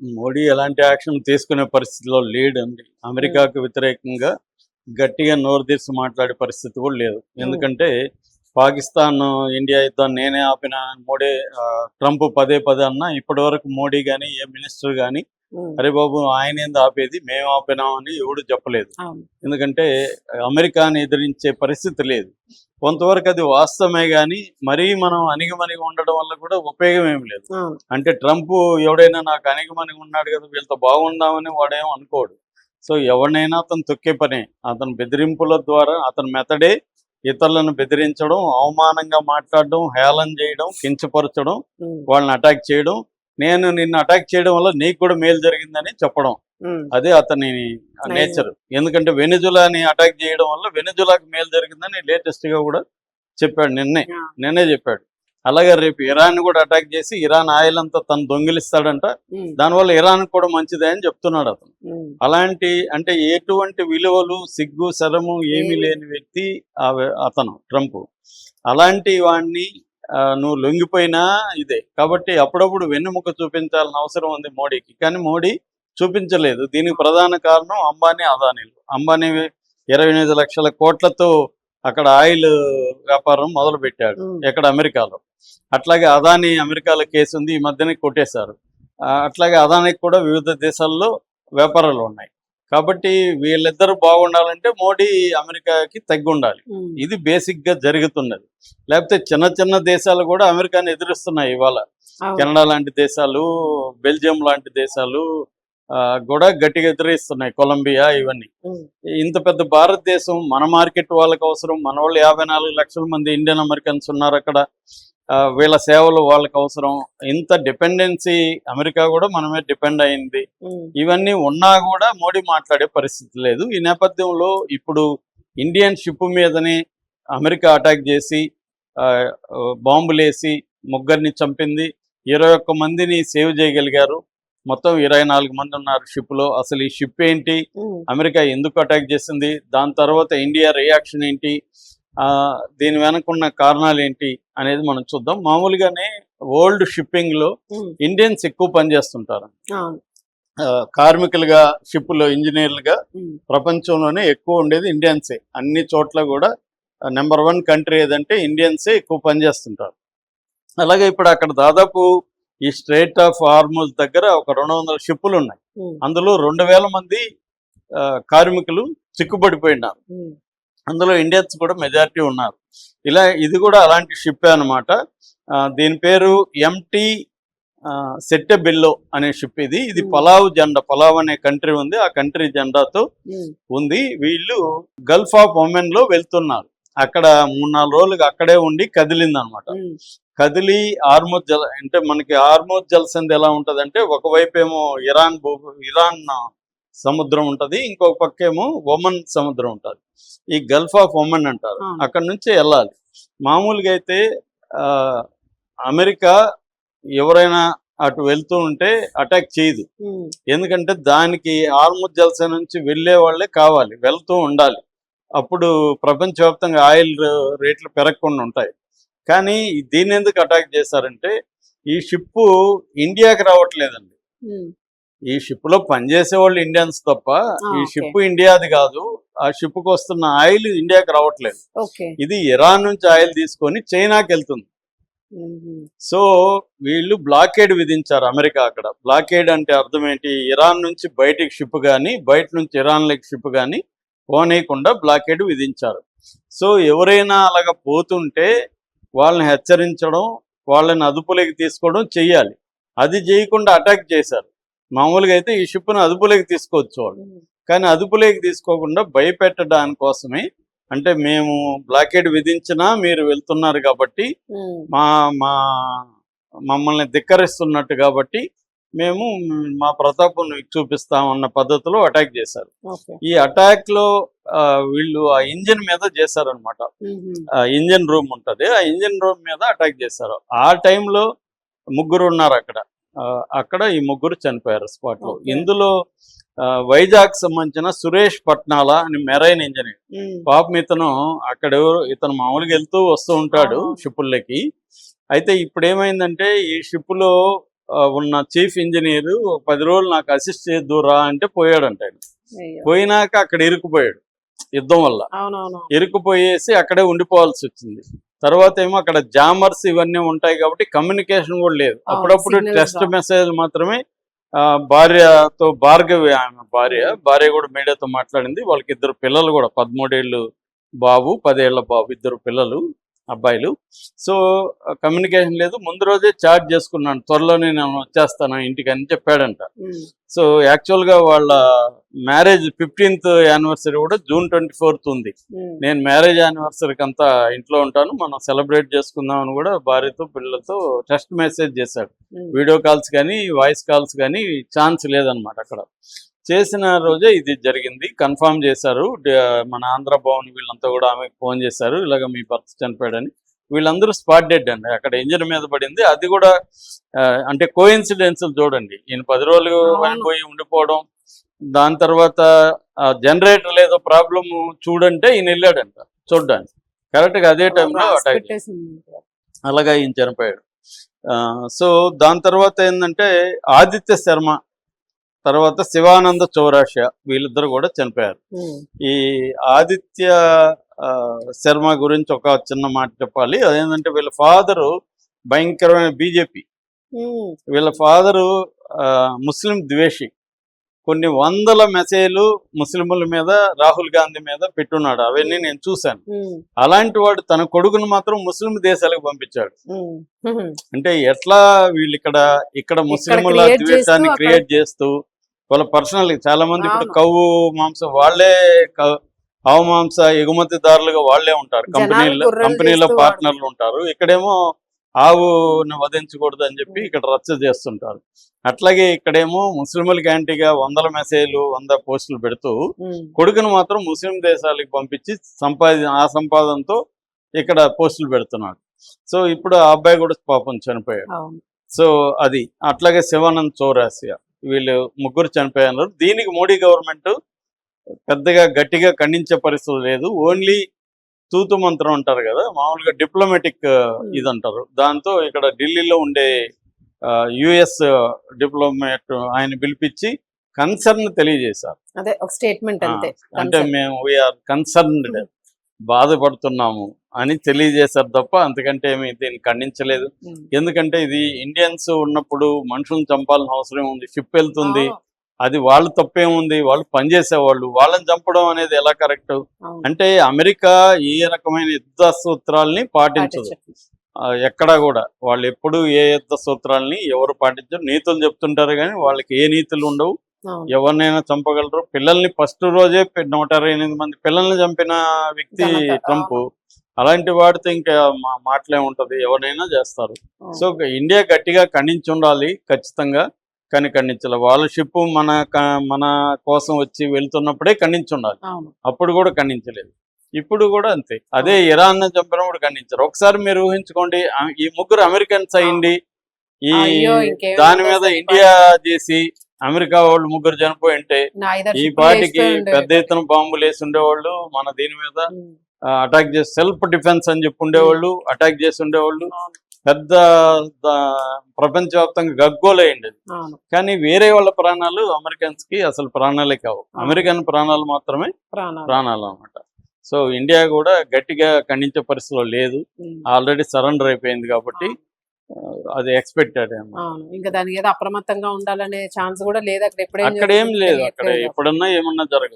మోడీ ఎలాంటి యాక్షన్ తీసుకునే పరిస్థితిలో లేడండి. అమెరికాకు వ్యతిరేకంగా గట్టిగా నోరు తెరిచి మాట్లాడే పరిస్థితి కూడా లేదు. ఎందుకంటే పాకిస్తాన్ ఇండియా యుద్ధాన్ని నేనే ఆపిన మోడీ ట్రంప్ పదే పదే అన్నా ఇప్పటి వరకు మోడీ కానీ ఏ మినిస్టర్ కానీ అరే బాబు ఆయన ఏంది ఆపేది, మేము ఆపినామని ఎవడు చెప్పలేదు. ఎందుకంటే అమెరికాని ఎదిరించే పరిస్థితి లేదు. కొంతవరకు అది వాస్తవమే కానీ మరీ మనం అణిగిమణిగి ఉండడం వల్ల కూడా ఉపయోగం ఏమి లేదు. అంటే ట్రంప్ ఎవడైనా నాకు అణిగిమణిగి ఉన్నాడు కదా వీళ్ళతో బాగుందామని వాడేమో అనుకోడు. సో ఎవరినైనా అతను తొక్కే పనే. అతను బెదిరింపుల ద్వారా అతని మెథడే ఇతరులను బెదిరించడం, అవమానంగా మాట్లాడడం, హేళన చేయడం, కించపరచడం, వాళ్ళని అటాక్ చేయడం, నేను నిన్ను అటాక్ చేయడం వల్ల నీకు కూడా మేలు జరిగిందని చెప్పడం. అదే అతని నేచర్. ఎందుకంటే వెనిజులాని అటాక్ చేయడం వల్ల వెనిజులాకి మేలు జరిగిందని లేటెస్ట్ గా కూడా చెప్పాడు. నిన్నే చెప్పాడు. అలాగే రేపు ఇరాన్ కూడా అటాక్ చేసి ఇరాన్ ఆయిల్ అంతా తను దొంగిలిస్తాడంట, దానివల్ల ఇరాన్ కూడా మంచిదే అని చెప్తున్నాడు అతను. అలాంటి అంటే ఎటువంటి విలువలు సిగ్గు శరము ఏమీ లేని వ్యక్తి అతను ట్రంప్. అలాంటి వాడిని నువ్వు లొంగిపోయినా ఇదే. కాబట్టి అప్పుడప్పుడు వెన్నెముక చూపించాల్సిన అవసరం ఉంది మోడీకి, కానీ మోడీ చూపించలేదు. దీనికి ప్రధాన కారణం అంబానీ అదానీలు. అంబానీ 28 లక్షల కోట్లతో అక్కడ ఆయిల్ వ్యాపారం మొదలు పెట్టాడు ఎక్కడ అమెరికాలో. అట్లాగే అదానీ అమెరికాలో కేసు ఉంది, ఈ మధ్యనే కొట్టేశారు. అట్లాగే అదానికి కూడా వివిధ దేశాల్లో వ్యాపారాలు ఉన్నాయి. కాబట్టి వీళ్ళిద్దరూ బాగుండాలంటే మోడీ అమెరికాకి తగ్గి ఉండాలి. ఇది బేసిక్ గా జరుగుతున్నది. లేకపోతే చిన్న చిన్న దేశాలు కూడా అమెరికాని ఎదురిస్తున్నాయి ఇవాళ. కెనడా లాంటి దేశాలు, బెల్జియం లాంటి దేశాలు కూడా గట్టిగా ఎదురిస్తున్నాయి, కొలంబియా ఇవన్నీ. ఇంత పెద్ద భారతదేశం మన మార్కెట్ వాళ్ళకి అవసరం. మన వాళ్ళు 54 లక్షల మంది ఇండియన్ అమెరికన్స్ ఉన్నారు అక్కడ. వీళ్ళ సేవలు వాళ్ళకి అవసరం. ఇంత డిపెండెన్సీ అమెరికా కూడా మనమే డిపెండ్ అయింది. ఇవన్నీ ఉన్నా కూడా మోడీ మాట్లాడే పరిస్థితి లేదు. ఈ నేపథ్యంలో ఇప్పుడు ఇండియన్ షిప్ మీదని అమెరికా అటాక్ చేసి బాంబులేసి ముగ్గురిని చంపింది. 21 మందిని సేవ్ చేయగలిగారు. మొత్తం 24 మంది ఉన్నారు షిప్ లో. అసలు ఈ షిప్ ఏంటి, అమెరికా ఎందుకు అటాక్ చేసింది, దాని తర్వాత ఇండియా రియాక్షన్ ఏంటి, దీని వెనకున్న కారణాలు ఏంటి అనేది మనం చూద్దాం. మామూలుగానే వరల్డ్ షిప్పింగ్ లో ఇండియన్స్ ఎక్కువ పనిచేస్తుంటారు. కార్మికులుగా షిప్ లో ఇంజనీర్లుగా ప్రపంచంలోనే ఎక్కువ ఉండేది ఇండియన్సే. అన్ని చోట్ల కూడా నెంబర్ 1 కంట్రీ ఏదంటే ఇండియన్సే ఎక్కువ పనిచేస్తుంటారు. అలాగే ఇప్పుడు అక్కడ దాదాపు ఈ స్ట్రైట్ ఆఫ్ హార్మూజ్ దగ్గర ఒక 200 షిప్పులు ఉన్నాయి. అందులో 2000 మంది కార్మికులు చిక్కుబడిపోయినారు. అందులో ఇండియన్స్ కూడా మెజారిటీ ఉన్నారు. ఇది కూడా అలాంటి షిప్పే అనమాట. దీని పేరు ఎంటీ సెట్టెబెల్లో అనే షిప్. ఇది పలావ్ జెండా, పలావ్ అనే కంట్రీ ఉంది, ఆ కంట్రీ జెండాతో ఉంది. వీళ్ళు గల్ఫ్ ఆఫ్ ఒమెన్ లో వెళ్తున్నారు. అక్కడ 3-4 రోజులుగా అక్కడే ఉండి కదిలింది అనమాట. కదిలి హార్మూజ్ జల అంటే మనకి హార్మూజ్ జలసంధి ఎలా ఉంటది అంటే ఒకవైపు ఏమో ఇరాన్ సముద్రం ఉంటది, ఇంకొక పక్క ఏమో ఒమన్ సముద్రం ఉంటది. ఈ గల్ఫ్ ఆఫ్ ఒమన్ అంటారు. అక్కడ నుంచి వెళ్ళాలి. మామూలుగా అయితే అమెరికా ఎవరైనా అటు వెళ్తూ ఉంటే అటాక్ చేయదు. ఎందుకంటే దానికి హార్మూజ్ జలసంధి నుంచి వెళ్లే వాళ్ళే కావాలి, వెళ్తూ ఉండాలి. అప్పుడు ప్రపంచవ్యాప్తంగా ఆయిల్ రేట్లు పెరగకుండా ఉంటాయి. కానీ దీన్ని ఎందుకు అటాక్ చేశారంటే ఈ షిప్ ఇండియాకి రావట్లేదండి. ఈ షిప్ లో పనిచేసే వాళ్ళు ఇండియన్స్ తప్ప ఈ షిప్ ఇండియాది కాదు. ఆ షిప్ కు వస్తున్న ఆయిల్ ఇండియాకి రావట్లేదు. ఇది ఇరాన్ నుంచి ఆయిల్ తీసుకొని చైనాకి వెళ్తుంది. సో వీళ్ళు బ్లాకేడ్ విధించారు అమెరికా అక్కడ. బ్లాకేడ్ అంటే అర్థం ఏంటి, ఇరాన్ నుంచి బయటికి షిప్ కానీ బయట నుంచి ఇరాన్ లెక్ షిప్ కానీ పోనీయకుండా బ్లాకేడ్ విధించారు. సో ఎవరైనా అలాగ పోతుంటే వాళ్ళని హెచ్చరించడం, వాళ్ళని అదుపులోకి తీసుకోవడం చెయ్యాలి. అది చేయకుండా అటాక్ చేశారు. మామూలుగా అయితే ఈ షిప్ను అదుపులోకి తీసుకోవచ్చు వాళ్ళు, కానీ అదుపులోకి తీసుకోకుండా భయపెట్టడాని కోసమే. అంటే మేము బ్లాకేడ్ విధించినా మీరు వెళ్తున్నారు కాబట్టి మమ్మల్ని ధిక్కరిస్తున్నట్టు కాబట్టి మేము మా ప్రతాపం చూపిస్తామన్న పద్ధతిలో అటాక్ చేశారు. ఈ అటాక్ లో వీళ్ళు ఆ ఇంజిన్ మీద చేశారనమాట. ఇంజిన్ రూమ్ ఉంటది, ఆ ఇంజిన్ రూమ్ మీద అటాక్ చేశారు. ఆ టైంలో 3 ఉన్నారు అక్కడ ఈ 3 చనిపోయారు స్పాట్ లో. ఇందులో వైజాగ్ సంబంధించిన సురేష్ పట్నాల అని మెరైన్ ఇంజనీర్. పాపం ఇతను మామూలుగా వెళ్తూ వస్తూ ఉంటాడు షిప్పుల్లోకి. అయితే ఇప్పుడు ఏమైందంటే ఈ షిప్ లో ఉన్న చీఫ్ ఇంజనీర్ 10 రోజులు నాకు అసిస్ట్ చేద్దురా అంటే పోయాడంట ఆయన. అయ్యో. పోయినాక అక్కడ ఇరుక్కుపోయాడు యుద్ధం వల్ల. అవునవును. ఇరుక్కుపోయేసి అక్కడే ఉండిపోవాల్సి వచ్చింది. తర్వాత ఏమో అక్కడ జామర్స్ ఇవన్నీ ఉంటాయి కాబట్టి కమ్యూనికేషన్ కూడా లేదు. అప్పుడప్పుడు signals టెక్స్ట్ రావు. మెసేజ్ మాత్రమే. భార్యతో భార్గవి ఆమె భార్య కూడా మీడియాతో మాట్లాడింది. వాళ్ళకి 2 పిల్లలు కూడా, 13 ఏళ్ళు బాబు, 10 ఏళ్ల బాబు, 2 పిల్లలు అబ్బాయిలు. సో కమ్యూనికేషన్ లేదు. ముందు రోజే చాట్ చేసుకున్నాను, త్వరలోనే నేను వచ్చేస్తాను ఇంటికి అని చెప్పాడంట. ఉమ్. సో యాక్చువల్గా వాళ్ళ మ్యారేజ్ 15th యానివర్సరీ కూడా June 24th ఉంది. ఉమ్. నేను మ్యారేజ్ యానివర్సరీకి అంతా ఇంట్లో ఉంటాను, మనం సెలబ్రేట్ చేసుకుందాం అని కూడా భార్యతో పిల్లలతో టెక్స్ట్ మెసేజ్ చేశాడు. ఉమ్. వీడియో కాల్స్ కానీ వాయిస్ కాల్స్ కానీ ఛాన్స్ లేదనమాట. అక్కడ చేసిన రోజే ఇది జరిగింది. కన్ఫర్మ్ చేశారు మన ఆంధ్ర భవన్ వీళ్ళంతా కూడా ఆమెకు ఫోన్ చేశారు, ఇలాగ మీ భర్త చనిపోయాడని. వీళ్ళందరూ స్పాట్ డెడ్ అండి, అక్కడ ఇంజిన్ మీద పడింది. అది కూడా అంటే కోఇన్సిడెన్స్ చూడండి, ఈయన 10 రోజులు అవును. పోయి ఉండిపోవడం, దాని తర్వాత జనరేటర్ లేదో ప్రాబ్లం చూడంటే ఈయన వెళ్ళాడంట చూడడానికి. కరెక్ట్గా అదే టైంలో రాసి అటాక్ పెట్టేసింది. అలాగా ఈయన చనిపోయాడు. సో దాని తర్వాత ఏంటంటే ఆదిత్య శర్మ తర్వాత శివానంద చౌరాషియా వీళ్ళిద్దరు కూడా చనిపోయారు. ఉమ్. ఈ ఆదిత్య శర్మ గురించి ఒక చిన్న మాట చెప్పాలి. అదేంటంటే వీళ్ళ ఫాదరు భయంకరమైన బీజేపీ. ఉమ్. వీళ్ళ ఫాదరు ముస్లిం ద్వేషి. కొన్ని వందల మెసేజ్లు ముస్లింల మీద, రాహుల్ గాంధీ మీద పెట్టున్నాడు. అవన్నీ నేను చూశాను. ఉమ్. అలాంటి వాడు తన కొడుకును మాత్రం ముస్లిం దేశాలకు పంపించాడు. ఉమ్. ఉమ్. అంటే ఎట్లా వీళ్ళు ఇక్కడ ముస్లింల create ద్వేషాన్ని చేస్తూ క్రియేట్ చేస్తూ వాళ్ళ పర్సనల్ చాలా మంది ఇప్పుడు అవును. కవ్వు మాంసం వాళ్ళే ఆవు మాంస ఎగుమతిదారులుగా వాళ్ళే ఉంటారు. జనాలు కుర్రలు కంపెనీలో చేస్తూ పార్ట్నర్లు ఉంటారు. ఇక్కడేమో ఆవును వధించకూడదు అని చెప్పి ఇక్కడ రచ్చ చేస్తుంటారు. అట్లాగే ఇక్కడేమో ముస్లింలకు యాంటీగా 100 మెసేజ్లు 100 పోస్టులు పెడుతూ ఉమ్. కొడుకును మాత్రం ముస్లిం దేశాలకు పంపించి ఆ సంపాదనతో ఇక్కడ పోస్టులు పెడుతున్నాడు. సో ఇప్పుడు ఆ అబ్బాయి కూడా పాపం చనిపోయాడు. అవును. సో అది అట్లాగే శివానంద్ చౌరాసియా వీళ్ళు ముగ్గురు చనిపోయారు. దీనికి మోడీ గవర్నమెంట్ పెద్దగా గట్టిగా ఖండించే పరిస్థితి లేదు. ఓన్లీ తూతు మంత్రం అంటారు కదా, మామూలుగా డిప్లొమాటిక్ ఇది అంటారు. దాంతో ఇక్కడ ఢిల్లీలో ఉండే యుఎస్ డిప్లొమాట్ ఆయన పిలిపించి కన్సర్న్ తెలియజేశారు. అదే ఒక స్టేట్మెంట్ అంతే. అంటే మేము వీఆర్ కన్సర్న్డ్, బాధపడుతున్నాము అని తెలియజేశారు తప్ప అంతకంటే ఏమి దీన్ని ఖండించలేదు. ఉమ్. ఎందుకంటే ఇది ఇండియన్స్ ఉన్నప్పుడు మనుషులను చంపాల్సిన అవసరం ఉంది. షిప్ వెళ్తుంది, అవును. అది వాళ్ళ తప్పేముంది, వాళ్ళు పనిచేసేవాళ్ళు, వాళ్ళని చంపడం అనేది ఎలా కరెక్ట్? అవును. అంటే అమెరికా ఏ రకమైన యుద్ధ సూత్రాల్ని పాటించదు. పాటించట్లేదు. ఎక్కడా కూడా వాళ్ళు ఎప్పుడు ఏ యుద్ధ సూత్రాల్ని ఎవరు పాటించరు. నీతులు చెప్తుంటారు కానీ వాళ్ళకి ఏ నీతులు ఉండవు. అవును. ఎవరినైనా చంపగలరు. పిల్లల్ని ఫస్ట్ రోజే 128 మంది పిల్లల్ని చంపిన వ్యక్తి ఘనత. ట్రంప్. అవును. అలాంటి వాడితో ఇంకా మాటలే ఉంటది, ఎవరైనా చేస్తారు. అవును. సో ఇండియా గట్టిగా ఖండించి ఉండాలి ఖచ్చితంగా, కానీ ఖండించాలి. వాళ్ళ షిప్ మన కోసం వచ్చి వెళ్తున్నప్పుడే ఖండించి ఉండాలి. అవును. అప్పుడు కూడా ఖండించలేదు. ఇప్పుడు కూడా అంతే. అదే ఇరాన్ చంపినప్పుడు ఖండించారు. ఒకసారి మీరు ఊహించుకోండి, ఈ ముగ్గురు అమెరికన్స్ అయ్యింది ఈ అయ్యో, ఇంకేం దాని మీద ఉండదు. ఇండియా చేసి అమెరికా వాళ్ళు ముగ్గురు చనిపోయి ఉంటే నా ఐదారు ఈ షిప్పులు పాటికి వేస్తూ ఉండేవి. పెద్ద ఎత్తున బాంబులు వేసి ఉండేవాళ్ళు, మన దీని మీద ఉమ్. అటాక్ చేసి సెల్ఫ్ డిఫెన్స్ అని చెప్పి ఉండేవాళ్ళు, అటాక్ చేసి ఉండేవాళ్ళు. అవును. పెద్ద ప్రపంచవ్యాప్తంగా గగ్గోలయ్యింది. అవును. కానీ వేరే వాళ్ళ ప్రాణాలు అమెరికన్స్ కి అసలు ప్రాణాలే కావు. అమెరికన్ ప్రాణాలు మాత్రమే ప్రాణాలు. ప్రాణాలు అన్నమాట. సో ఇండియా కూడా గట్టిగా ఖండించే పరిస్థితిలో లేదు. ఉమ్. ఆల్రెడీ సరెండర్ అయిపోయింది కాబట్టి అది ఎక్స్పెక్టెడ్ అన్నమాట. అవును. ఇంకా దానికి ఏదో అప్రమత్తంగా ఉండాలనే ఛాన్స్ కూడా లేదు అక్కడ. అక్కడ ఏం లేదు, అక్కడ ఎప్పుడన్నా ఏమన్నా జరగదు.